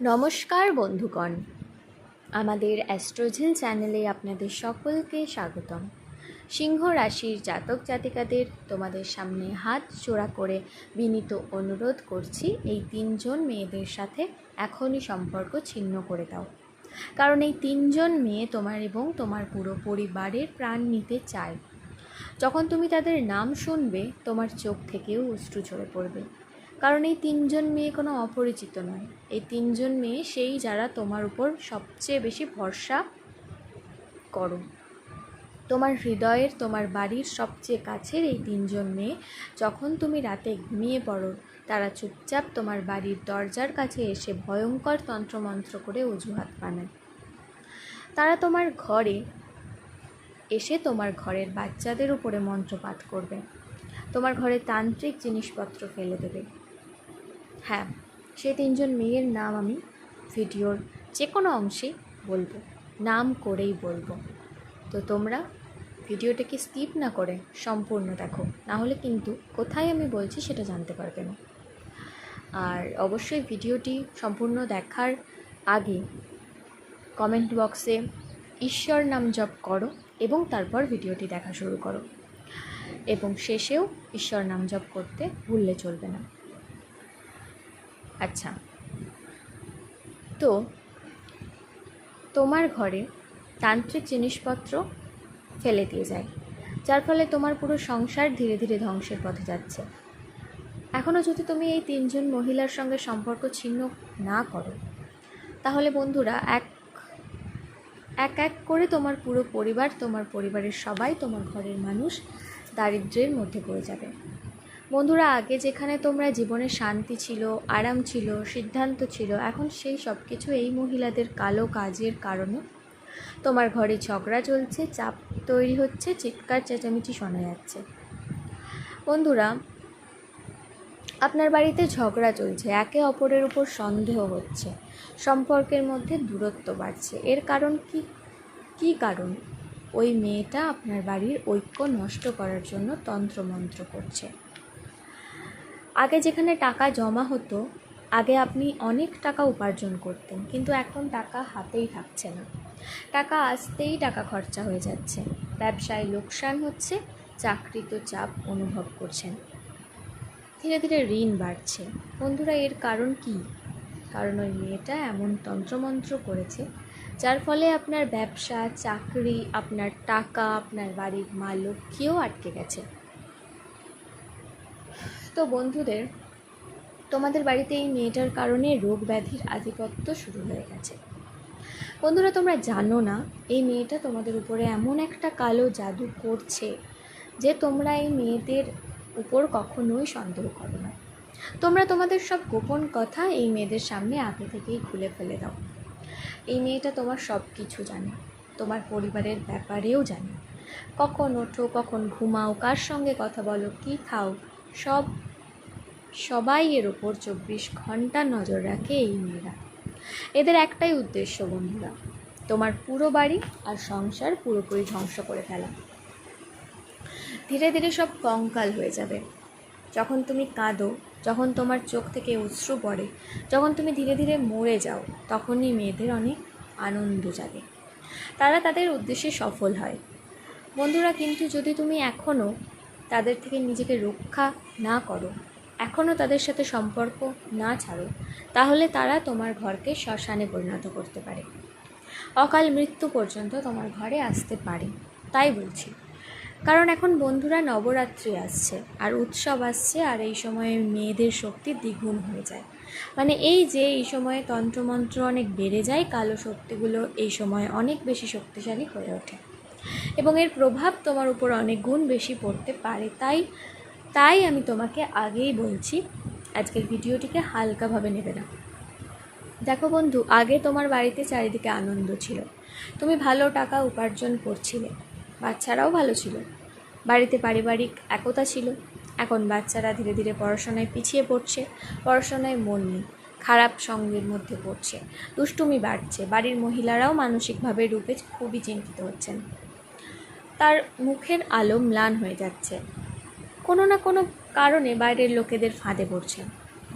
নমস্কার বন্ধুগণ, আমাদের অ্যাস্ট্রোঝিল চ্যানেলে আপনাদের সকলকে স্বাগতম। সিংহ রাশির জাতক জাতিকাদের তোমাদের সামনে হাত জোড়া করে বিনীত অনুরোধ করছি, এই তিনজন মেয়েদের সাথে এখনই সম্পর্ক ছিন্ন করে দাও। কারণ এই তিনজন মেয়ে তোমার এবং তোমার পুরো পরিবারের প্রাণ নিতে চায়। যখন তুমি তাদের নাম শুনবে, তোমার চোখ থেকেও অশ্রু ঝরে পড়বে। কারণ এই তিনজন মেয়ে কোনো অপরিচিত নয়। এই তিনজন মেয়ে সেই যারা তোমার উপর সবচেয়ে বেশি ভরসা করো। তোমার হৃদয়ের, তোমার বাড়ির সবচেয়ে কাছের এই তিনজন মেয়ে যখন তুমি রাতে ঘুমিয়ে পড়ো, তারা চুপচাপ তোমার বাড়ির দরজার কাছে এসে ভয়ঙ্কর তন্ত্রমন্ত্র করে অজুহাত বানায়। তারা তোমার ঘরে এসে তোমার ঘরের বাচ্চাদের উপরে মন্ত্রপাঠ করবে, তোমার ঘরে তান্ত্রিক জিনিসপত্র ফেলে দেবে। হ্যাঁ, সেই তিনজন মেয়ের নাম আমি ভিডিওর যে কোনো অংশে বলবো, নাম করেই বলবো। তো তোমরা ভিডিওটাকে স্কিপ না করে সম্পূর্ণ দেখো, নাহলে কিন্তু কোথায় আমি বলছি সেটা জানতে পারবে না। আর অবশ্যই ভিডিওটি সম্পূর্ণ দেখার আগে কমেন্ট বক্সে ঈশ্বর নাম জপ করো এবং তারপর ভিডিওটি দেখা শুরু করো, এবং শেষেও ঈশ্বর নাম জপ করতে ভুললে চলবে না। আচ্ছা, তো তোমার ঘরে তান্ত্রিক জিনিসপত্র ফেলে দিয়ে যায়, যার ফলে তোমার পুরো সংসার ধীরে ধীরে ধ্বংসের পথে যাচ্ছে। এখনও যদি তুমি এই তিনজন মহিলার সঙ্গে সম্পর্ক ছিন্ন না করো, তাহলে বন্ধুরা এক এক করে তোমার পুরো পরিবার, তোমার পরিবারের সবাই, তোমার ঘরের মানুষ দারিদ্র্যের মধ্যে পড়ে যাবে। বন্ধুরা, আগে যেখানে তোমরা জীবনে শান্তি ছিল, আরাম ছিল, সিদ্ধান্ত ছিল, এখন সেই সব কিছু এই মহিলাদের কালো কাজের কারণে তোমার ঘরে ঝগড়া চলছে, চাপ তৈরি হচ্ছে, চিৎকার চেঁচামেচি শোনা যাচ্ছে। বন্ধুরা, আপনার বাড়িতে ঝগড়া চলছে, একে অপরের উপর সন্দেহ হচ্ছে, সম্পর্কের মধ্যে দূরত্ব বাড়ছে। এর কারণ কি কারণ? ওই মেয়েটা আপনার বাড়ির ঐক্য নষ্ট করার জন্য তন্ত্রমন্ত্র করছে। আগে যেখানে টাকা জমা হতো, আগে আপনি অনেক টাকা উপার্জন করতেন, কিন্তু এখন টাকা হাতেই থাকছে না। টাকা আসতেই টাকা খরচা হয়ে যাচ্ছে, ব্যবসায় লোকসান হচ্ছে, চাকরিতে চাপ অনুভব করছেন, ধীরে ধীরে ঋণ বাড়ছে। বন্ধুরা, এর কারণ কি? কারণ ওই মেয়েটা এমন তন্ত্রমন্ত্র করেছে যার ফলে আপনার ব্যবসা, চাকরি, আপনার টাকা, আপনার বাড়ির মা লক্ষ্মীও আটকে গেছে। তো বন্ধুদের, তোমাদের বাড়িতে এই মেয়েটার কারণে রোগ ব্যাধির আধিপত্য শুরু হয়ে গেছে। বন্ধুরা, তোমরা জানো না এই মেয়েটা তোমাদের উপরে এমন একটা কালো জাদু করছে যে তোমরা এই মেয়েদের উপর কখনোই সন্দেহ করো না। তোমরা তোমাদের সব গোপন কথা এই মেয়েদের সামনে আগে থেকেই খুলে ফেলে দাও। এই মেয়েটা তোমার সব কিছু জানে, তোমার পরিবারের ব্যাপারেও জানে। কখন ওঠো, কখন ঘুমাও, কার সঙ্গে কথা বলো, কী খাও, সবাই এর ওপর 24 ঘন্টা নজর রাখে এই মেয়েরা। এদের একটাই উদ্দেশ্য বন্ধুরা, তোমার পুরো বাড়ি আর সংসার পুরোপুরি ধ্বংস করে ফেলা। ধীরে ধীরে সব কঙ্কাল হয়ে যাবে। যখন তুমি কাঁদো, যখন তোমার চোখ থেকে অশ্রু পড়ে, যখন তুমি ধীরে ধীরে মরে যাও, তখনই মেয়েদের অনেক আনন্দ জাগে, তারা তাদের উদ্দেশ্যে সফল হয়। বন্ধুরা, কিন্তু যদি তুমি এখনও তাদের থেকে নিজেকে রক্ষা না করো, এখনও তাদের সাথে সম্পর্ক না ছাড়ো, তাহলে তারা তোমার ঘরকে শ্মশানে পরিণত করতে পারে। অকাল মৃত্যু পর্যন্ত তোমার ঘরে আসতে পারে। তাই বলছি, কারণ এখন বন্ধুরা নবরাত্রি আসছে আর উৎসব আসছে, আর এই সময়ে মেয়েদের শক্তি দ্বিগুণ হয়ে যায়। মানে এই সময়ে তন্ত্রমন্ত্র অনেক বেড়ে যায়, কালো শক্তিগুলো এই সময় অনেক বেশি শক্তিশালী হয়ে ওঠে এবং এর প্রভাব তোমার উপর অনেক গুণ বেশি পড়তে পারে। তাই আমি তোমাকে আগেই বলছি, আজকের ভিডিওটিকে হালকাভাবে নেবে না। দেখো বন্ধু, আগে তোমার বাড়িতে চারিদিকে আনন্দ ছিল, তুমি ভালো টাকা উপার্জন করছিলে, বাচ্চারাও ভালো ছিল, বাড়িতে পারিবারিক একতা ছিল। এখন বাচ্চারা ধীরে ধীরে পড়াশোনায় পিছিয়ে পড়ছে, পড়াশোনায় মন নেই, খারাপ সঙ্গের মধ্যে পড়ছে, দুষ্টুমি বাড়ছে, বাড়ির মহিলারাও মানসিকভাবে রূপে খুবই চিন্তিত হচ্ছেন, তার মুখের আলো ম্লান হয়ে যাচ্ছে, কোনো না কোনো কারণে বাইরের লোকেদের ফাঁদে পড়ছে,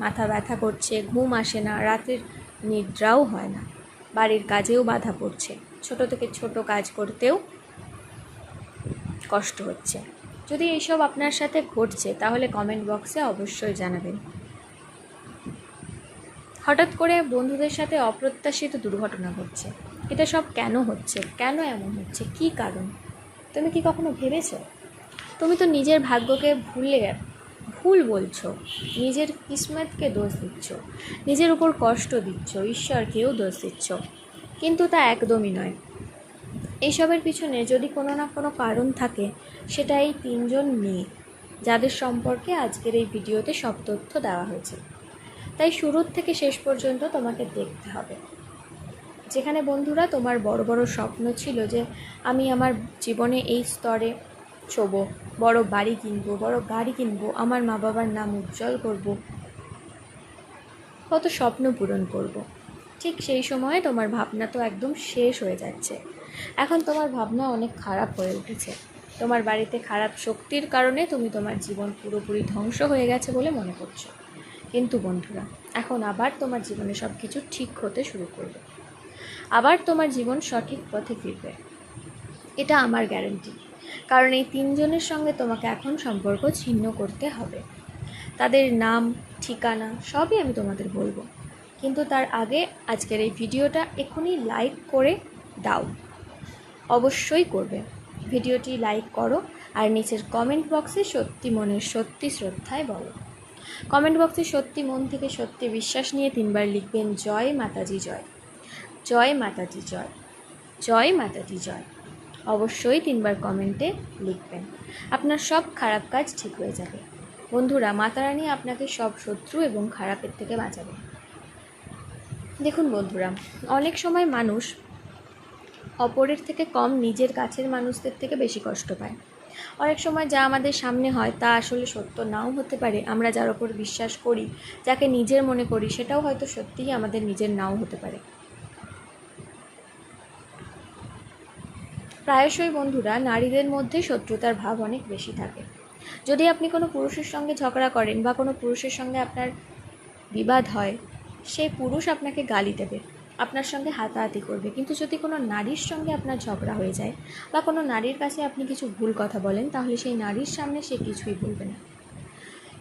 মাথা ব্যথা করছে, ঘুম আসে না, নিদ্রাও হয় না, বাড়ির কাজেও বাধা পড়ছে, ছোট থেকে ছোট কাজ করতেও কষ্ট হচ্ছে। যদি এইসব আপনার সাথে ঘটছে তাহলে কমেন্ট বক্সে অবশ্যই জানাবেন। হঠাৎ করে বন্ধুদের সাথে অপ্রত্যাশিত দুর্ঘটনা ঘটছে। এটা সব কেন হচ্ছে, কেন এমন হচ্ছে, কী কারণ? তুমি কি কখনো ভেবেছো? তুমি তো নিজের ভাগ্যকে ভুল বলছো, নিজের কিসমতকে দোষ দিচ্ছ, নিজের উপর কষ্ট দিচ্ছ, ঈশ্বরকেও দোষ দিচ্ছ, কিন্তু তা একদমই নয়। এইসবের পিছনে যদি কোনো না কোনো কারণ থাকে, সেটা এই 3জন মেয়ে, যাদের সম্পর্কে আজকের এই ভিডিওতে সব তথ্য দেওয়া হয়েছে। তাই শুরুর থেকে শেষ পর্যন্ত তোমাকে দেখতে হবে। যেখানে বন্ধুরা তোমার বড় বড় স্বপ্ন ছিল যে আমি আমার জীবনে এই স্তরে ছোবো, বড় বাড়ি কিনবো, বড় গাড়ি কিনবো, আমার মা বাবার নাম উজ্জ্বল করব, কত স্বপ্ন পূরণ করব, ঠিক সেই সময়ে তোমার ভাবনা তো একদম শেষ হয়ে যাচ্ছে। এখন তোমার ভাবনা অনেক খারাপ হয়ে উঠেছে। তোমার বাড়িতে খারাপ শক্তির কারণে তুমি তোমার জীবন পুরোপুরি ধ্বংস হয়ে গেছে বলে মনে করছো। কিন্তু বন্ধুরা, এখন আবার তোমার জীবনে সব কিছু ঠিক হতে শুরু করবে, আবার তোমার জীবন সঠিক পথে ফিরবে, এটা আমার গ্যারান্টি। কারণ এই 3জনের সঙ্গে তোমাকে এখন সম্পর্ক ছিন্ন করতে হবে। তাদের নাম, ঠিকানা সবই আমি তোমাদের বলবো, কিন্তু তার আগে আজকের এই ভিডিওটা এখনই লাইক করে দাও, অবশ্যই করবে। ভিডিওটি লাইক করো আর নিচের কমেন্ট বক্সে সত্যি মনের সত্যি শ্রদ্ধায় বলো। কমেন্ট বক্সে সত্যি মন থেকে সত্যি বিশ্বাস নিয়ে 3বার লিখবেন জয় মাতাজি জয়, জয় মাতাজি জয়, জয় মাতাজি জয়। অবশ্যই 3বার কমেন্টে লিখবেন, আপনার সব খারাপ কাজ ঠিক হয়ে যাবে। বন্ধুরা, মাতারানী আপনাকে সব শত্রু এবং খারাপের থেকে বাঁচাবে। দেখুন বন্ধুরা, অনেক সময় মানুষ অপরের থেকে কম নিজের কাছের মানুষদের থেকে বেশি কষ্ট পায়। অনেক সময় যা আমাদের সামনে হয় তা আসলে সত্য নাও হতে পারে। আমরা যার ওপর বিশ্বাস করি, যাকে নিজের মনে করি, সেটাও হয়তো সত্যিই আমাদের নিজের নাও হতে পারে। প্রায়শই বন্ধুরা, নারীদের মধ্যে শত্রুতার ভাব অনেক বেশি থাকে। যদি আপনি কোনো পুরুষের সঙ্গে ঝগড়া করেন বা কোনো পুরুষের সঙ্গে আপনার বিবাদ হয়, সেই পুরুষ আপনাকে গালি দেবে, আপনার সঙ্গে হাতাহাতি করবে। কিন্তু যদি কোনো নারীর সঙ্গে আপনার ঝগড়া হয়ে যায় বা কোনো নারীর কাছে আপনি কিছু ভুল কথা বলেন, তাহলে সেই নারীর সামনে সে কিছুই বলবে না,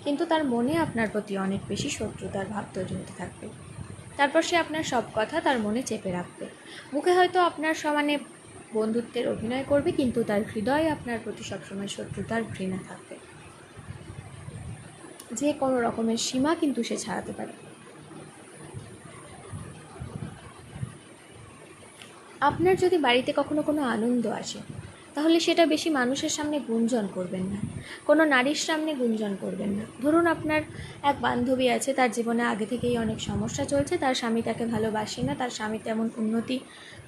কিন্তু তার মনে আপনার প্রতি অনেক বেশি শত্রুতার ভাব তৈরি হতে থাকবে। তারপর সে আপনার সব কথা তার মনে চেপে রাখবে। মুখে হয়তো আপনার সমানে বন্ধুত্বের অভিনয় করবে, কিন্তু তার হৃদয়ে আপনার প্রতি সবসময় শত্রুতার ঘৃণা থাকবে। যে কোনো রকমের সীমা কিন্তু সে ছাড়াতে পারে। আপনার যদি বাড়িতে কখনো কোনো আনন্দ আসে, তাহলে সেটা বেশি মানুষের সামনে গুঞ্জন করবেন না, কোনো নারীর সামনে গুঞ্জন করবেন না। ধরুন আপনার এক বান্ধবী আছে, তার জীবনে আগে থেকেই অনেক সমস্যা চলছে, তার স্বামী তাকে ভালোবাসে না, তার স্বামী তেমন উন্নতি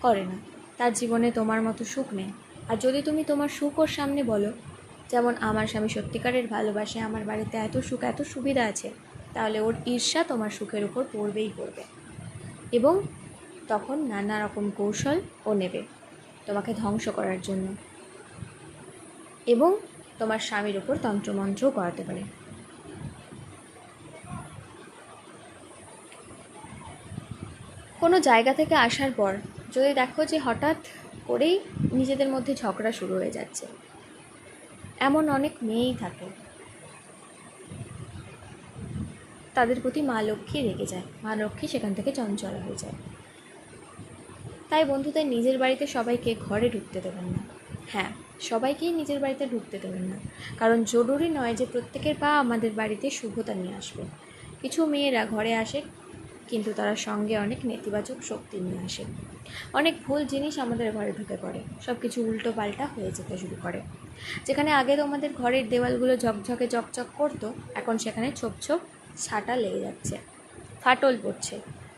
করে না, তার জীবনে তোমার মতো সুখ নেই। আর যদি তুমি তোমার সুখ ওর সামনে বলো, যেমন আমার স্বামী সত্যিকারের ভালোবাসে, আমার বাড়িতে এত সুখ এত সুবিধা আছে, তাহলে ওর ঈর্ষা তোমার সুখের উপর পড়বেই পড়বে, এবং তখন নানা রকম কৌশল ও নেবে তোমাকে ধ্বংস করার জন্য, এবং তোমার স্বামীর ওপর তন্ত্রমন্ত্রও করাতে পারে। কোনো জায়গা থেকে আসার পর যদি দেখো যে হঠাৎ করেই নিজেদের মধ্যে ঝগড়া শুরু হয়ে যাচ্ছে, এমন অনেক মেয়েই থাকে, তাদের প্রতি মা লক্ষ্মী রেগে যায়, মা লক্ষ্মী সেখান থেকে চঞ্চলা হয়ে যায়। তাই বন্ধুদের নিজের বাড়িতে সবাইকে ঘরে ঢুকতে দেবেন না। হ্যাঁ, সবাইকেই নিজের বাড়িতে ঢুকতে দেবেন না, কারণ জরুরি নয় যে প্রত্যেকের পা আমাদের বাড়িতে শুভতা নিয়ে আসবে। কিছু মেয়েরা ঘরে আসে, কিন্তু তারা সঙ্গে অনেক নেতিবাচক শক্তি নিয়ে আসে। অনেক ভুল জিনিস আমাদের ঘরে ঢুকে পড়ে, সব কিছু উল্টো পাল্টা হয়ে যেতে শুরু করে। যেখানে আগে তোমাদের ঘরের দেওয়ালগুলো ঝকঝকে চকচক করতো, এখন সেখানে ছোপ ছোপ ছাটা লেগে যাচ্ছে, ফাটল পড়ছে,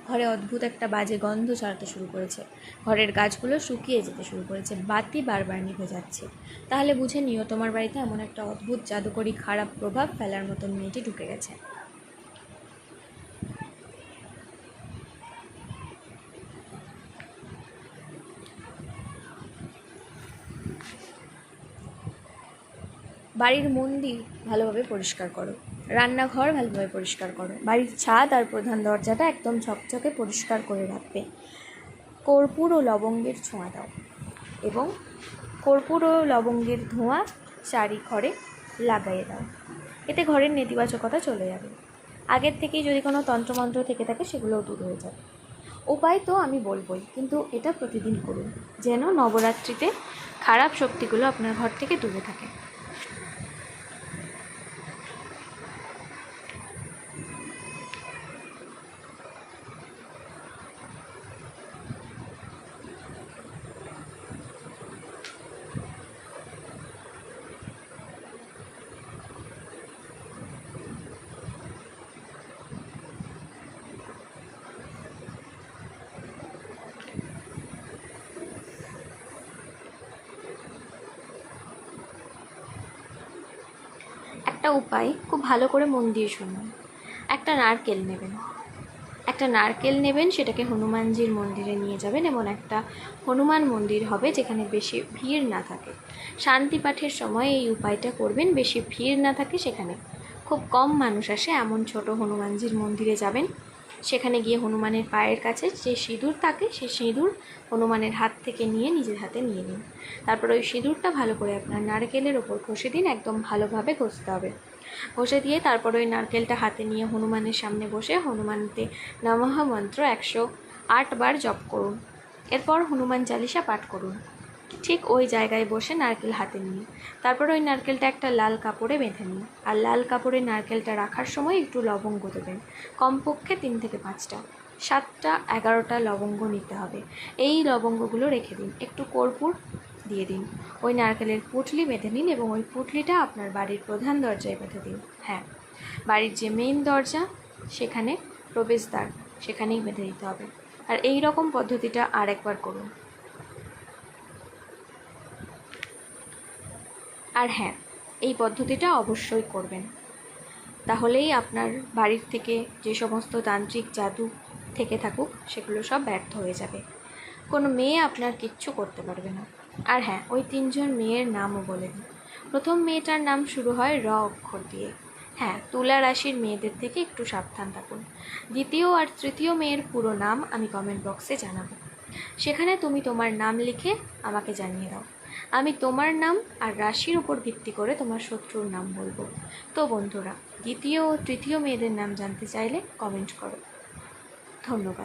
ঘরে অদ্ভুত একটা বাজে গন্ধ ছড়াতে শুরু করেছে, ঘরের গাছগুলো শুকিয়ে যেতে শুরু করেছে, বাতি বারবার নিভে যাচ্ছে। তাহলে বুঝে নিও তোমার বাড়িতে এমন একটা অদ্ভুত জাদুকরী খারাপ প্রভাব ফেলার মতন মেয়েটি ঢুকে গেছে। বাড়ির মন্দির ভালোভাবে পরিষ্কার করো, রান্নাঘর ভালোভাবে পরিষ্কার করো। বাড়ির ছাদ আর প্রধান দরজাটা একদম ঝকঝকে পরিষ্কার করে রাখবে। কর্পূর ও লবঙ্গের ছোঁয়া দাও এবং কর্পূর ও লবঙ্গের ধোঁয়া চারি ঘরে লাগাইয়ে দাও। এতে ঘরের নেতিবাচকতা চলে যাবে। আগের থেকেই যদি কোনো তন্ত্রমন্ত্র থেকে থাকে সেগুলোও দূর হয়ে যাবে। উপায় তো আমি বলবই, কিন্তু এটা প্রতিদিন করুন, যেন নবরাত্রিতে খারাপ শক্তিগুলো আপনার ঘর থেকে দূরে থাকে। একটা উপায় খুব ভালো করে মন দিয়ে শুনুন। একটা নারকেল নেবেন, সেটাকে হনুমানজির মন্দিরে নিয়ে যাবেন এবং একটা হনুমান মন্দির হবে যেখানে বেশি ভিড় না থাকে। শান্তি পাঠের সময় এই উপায়টা করবেন, বেশি ভিড় না থাকে সেখানে, খুব কম মানুষ আসে এমন ছোট হনুমানজির মন্দিরে যাবেন। সেখানে গিয়ে হনুমানের পায়ের কাছে যে সিঁদুর থাকে সেই সিঁদুর হনুমানের হাত থেকে নিয়ে নিজের হাতে নিয়ে নিন। তারপর ওই সিঁদুরটা ভালো করে আপনার নারকেলের ওপর ঘষে দিন, একদম ভালোভাবে ঘষতে হবে। ঘষে দিয়ে তারপর ওই নারকেলটা হাতে নিয়ে হনুমানের সামনে বসে হনুমানতে নমঃ মন্ত্র 108 বার জপ করুন। এরপর হনুমান চালিসা পাঠ করুন, ঠিক ওই জায়গায় বসে নারকেল হাতে নিয়ে। তারপর ওই নারকেলটা একটা লাল কাপড়ে বেঁধে নিন, আর লাল কাপড়ে নারকেলটা রাখার সময় একটু লবঙ্গ দেবেন, কমপক্ষে 3 থেকে 5টা, 7টা 11টা লবঙ্গ নিতে হবে। এই লবঙ্গগুলো রেখে দিন, একটু কর্পূর দিয়ে দিন, ওই নারকেলের পুঁটলি বেঁধে নিন এবং ওই পুঁটলিটা আপনার বাড়ির প্রধান দরজায় বেঁধে দিন। হ্যাঁ, বাড়ির যে মেইন দরজা, সেখানে প্রবেশদ্বার, সেখানেই বেঁধে দিতে হবে। আর এই রকম পদ্ধতিটা আরেকবার করুন। আর হ্যাঁ, এই পদ্ধতিটা অবশ্যই করবেন, তাহলেই আপনার বাড়ির থেকে যে সমস্ত তান্ত্রিক জাদু থেকে থাকুক সেগুলো সব ব্যর্থ হয়ে যাবে। কোনো মেয়ে আপনার কিচ্ছু করতে পারবে না। আর হ্যাঁ, ওই 3জন মেয়ের নামও বলে দিন। প্রথম মেয়েটার নাম শুরু হয় র অক্ষর দিয়ে। হ্যাঁ, তুলা রাশির মেয়েদের থেকে একটু সাবধান থাকুন। দ্বিতীয় আর তৃতীয় মেয়ের পুরো নাম আমি কমেন্ট বক্সে জানাবো, সেখানে তুমি তোমার নাম লিখে আমাকে জানিয়ে দাও। আমি তোমার নাম আর রাশির উপর ভিত্তি করে তোমার শত্রুর নাম বলবো। তো বন্ধুরা, দ্বিতীয় ও তৃতীয় মেয়েদের নাম জানতে চাইলে কমেন্ট করো। ধন্যবাদ।